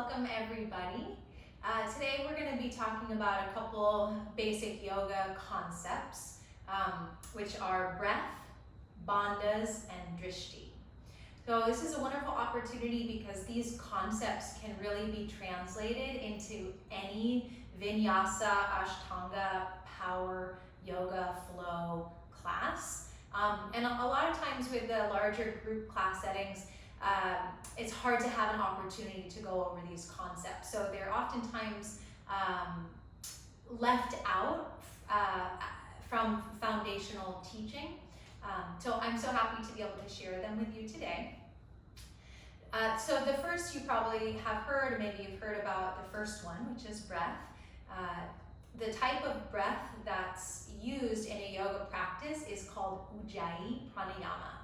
welcome everybody. Today we're going to be talking about a couple basic yoga concepts, which are breath, bandhas, and drishti. So this is a wonderful opportunity because these concepts can really be translated into any vinyasa, ashtanga, power, yoga, flow class. And a lot of times with the larger group class settings, it's hard to have an opportunity to go over these concepts. So they're oftentimes left out from foundational teaching. So I'm so happy to be able to share them with you today. So the first you probably have heard, or maybe you've heard about the first one, which is breath. The type of breath that's used in a yoga practice is called ujjayi pranayama.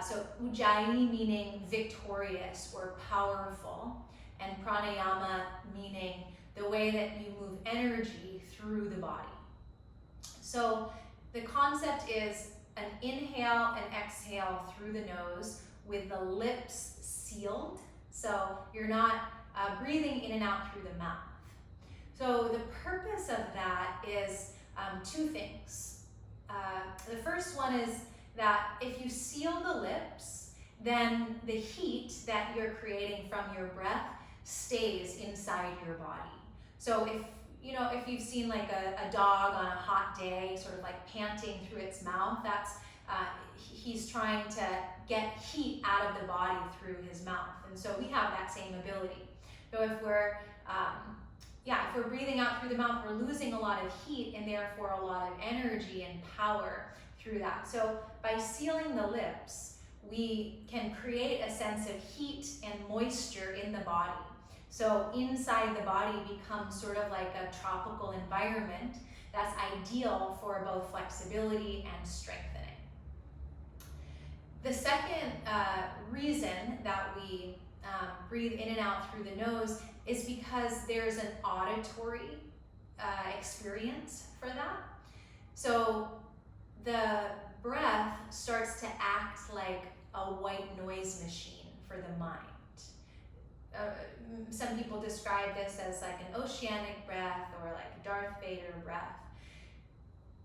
So ujjayi meaning victorious or powerful, and pranayama meaning the way that you move energy through the body. So the concept is an inhale and exhale through the nose with the lips sealed. So you're not breathing in and out through the mouth. So the purpose of that is two things. The first one is that if you seal the lips, then the heat that you're creating from your breath stays inside your body. So if you've seen like a dog on a hot day, sort of like panting through its mouth, that's he's trying to get heat out of the body through his mouth. And so we have that same ability. So if we're breathing out through the mouth, we're losing a lot of heat and therefore a lot of energy and power through that. So by sealing the lips, we can create a sense of heat and moisture in the body. So inside the body becomes sort of like a tropical environment that's ideal for both flexibility and strengthening. The second reason that we breathe in and out through the nose is because there's an auditory experience for that. So the breath starts to act like a white noise machine for the mind. Some people describe this as like an oceanic breath or like a Darth Vader breath.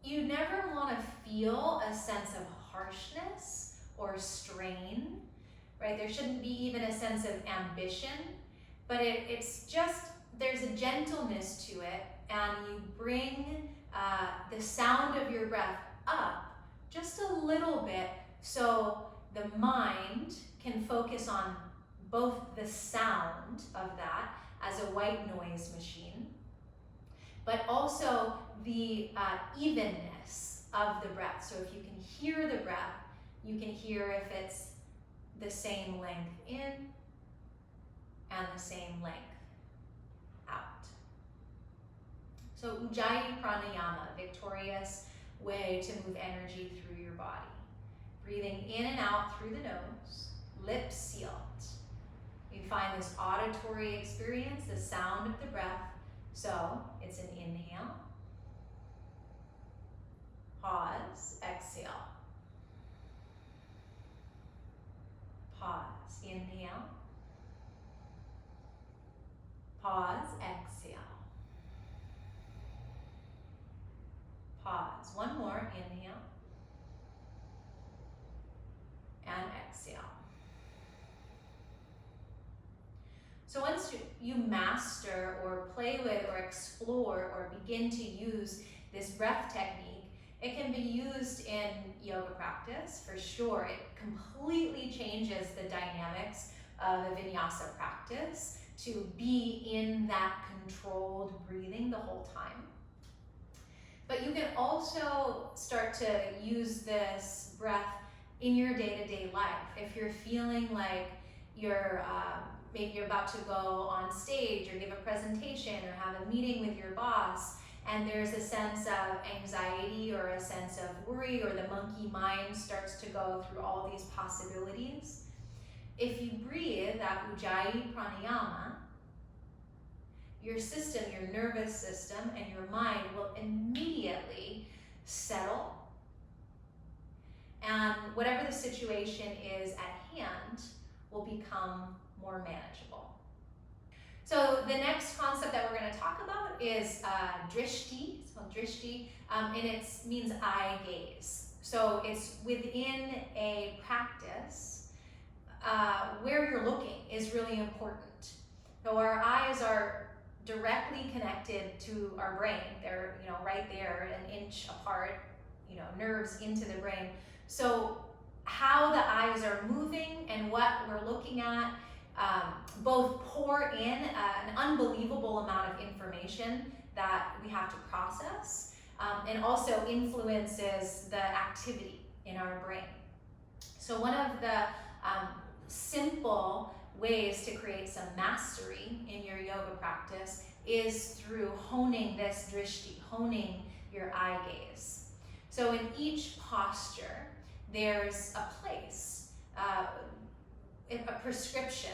You never want to feel a sense of harshness or strain, right? There shouldn't be even a sense of ambition, but it's just, there's a gentleness to it, and you bring the sound of your breath up just a little bit so the mind can focus on both the sound of that as a white noise machine, but also the evenness of the breath. So if you can hear the breath, you can hear if it's the same length in and the same length out. So ujjayi pranayama, victorious way to move energy through your body. Breathing in and out through the nose, lips sealed. You find this auditory experience, the sound of the breath. So it's an inhale, pause, exhale. Pause, inhale, pause, exhale. Pause, one more, inhale, and exhale. So once you master or play with or explore or begin to use this breath technique, it can be used in yoga practice for sure. It completely changes the dynamics of a vinyasa practice to be in that controlled breathing the whole time. But you can also start to use this breath in your day-to-day life. If you're feeling like maybe you're about to go on stage or give a presentation or have a meeting with your boss, and there's a sense of anxiety or a sense of worry, or the monkey mind starts to go through all these possibilities. If you breathe that ujjayi pranayama, your system, your nervous system, and your mind will immediately settle, and whatever the situation is at hand will become more manageable. So the next concept that we're going to talk about is drishti. It's called drishti, and it means eye gaze. So it's within a practice where you're looking is really important. So our eyes are directly connected to our brain. They're, right there, an inch apart, nerves into the brain. So how the eyes are moving and what we're looking at both pour in an unbelievable amount of information that we have to process, and also influences the activity in our brain. So one of the simple ways to create some mastery in your yoga practice is through honing this drishti, honing your eye gaze. So in each posture, there's a place, a prescription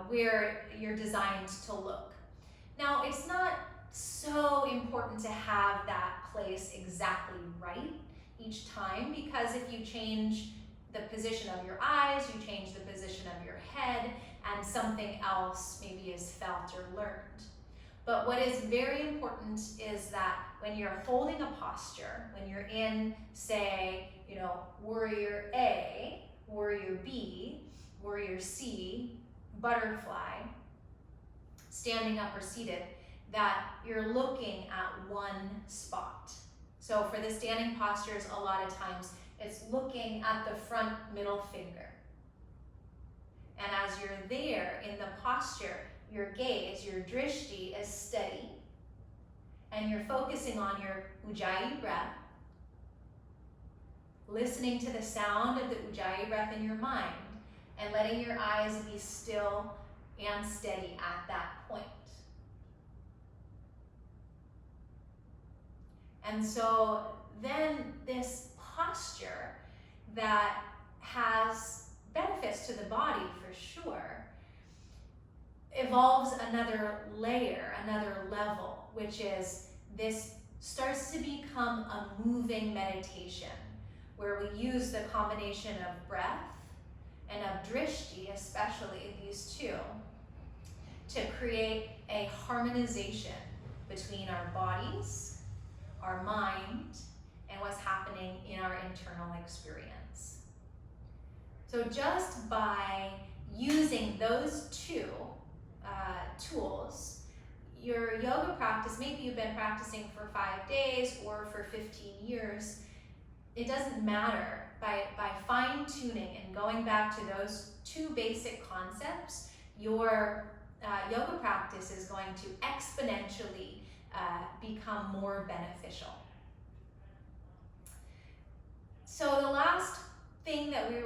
where you're designed to look. Now, it's not so important to have that place exactly right each time, because if you change the position of your eyes, you change the position of your head, and something else maybe is felt or learned. But what is very important is that when you're holding a posture, when you're in, say, warrior A, warrior B, warrior C, butterfly, standing up or seated, that you're looking at one spot. So for the standing postures, a lot of times it's looking at the front middle finger. And as you're there in the posture, your gaze, your drishti is steady, and you're focusing on your ujjayi breath, listening to the sound of the ujjayi breath in your mind, and letting your eyes be still and steady at that point. And so then this posture that has benefits to the body for sure evolves another layer, another level, which is this starts to become a moving meditation where we use the combination of breath and of drishti, especially these two, to create a harmonization between our bodies, our mind, and what's happening in our internal experience. So just by using those two tools, your yoga practice, maybe you've been practicing for 5 days or for 15 years, it doesn't matter. By fine-tuning and going back to those two basic concepts, your yoga practice is going to exponentially become more beneficial. So the last thing that we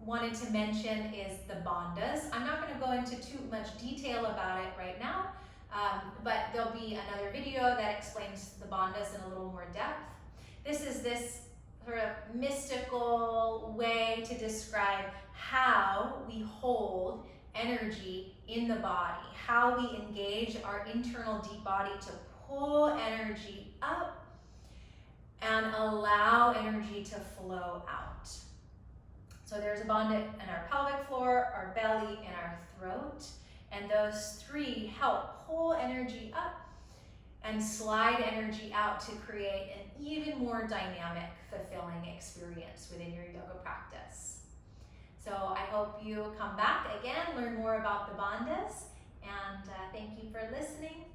wanted to mention is the bandhas. I'm not going to go into too much detail about it right now, but there'll be another video that explains the bandhas in a little more depth. This is this sort of mystical way to describe how we hold energy in the body, how we engage our internal deep body to pull energy up and allow energy to flow out. So there's a bandha in our pelvic floor, our belly, and our throat, and those three help pull energy up and slide energy out to create an even more dynamic, fulfilling experience within your yoga practice. So I hope you come back again, learn more about the bandhas, and thank you for listening.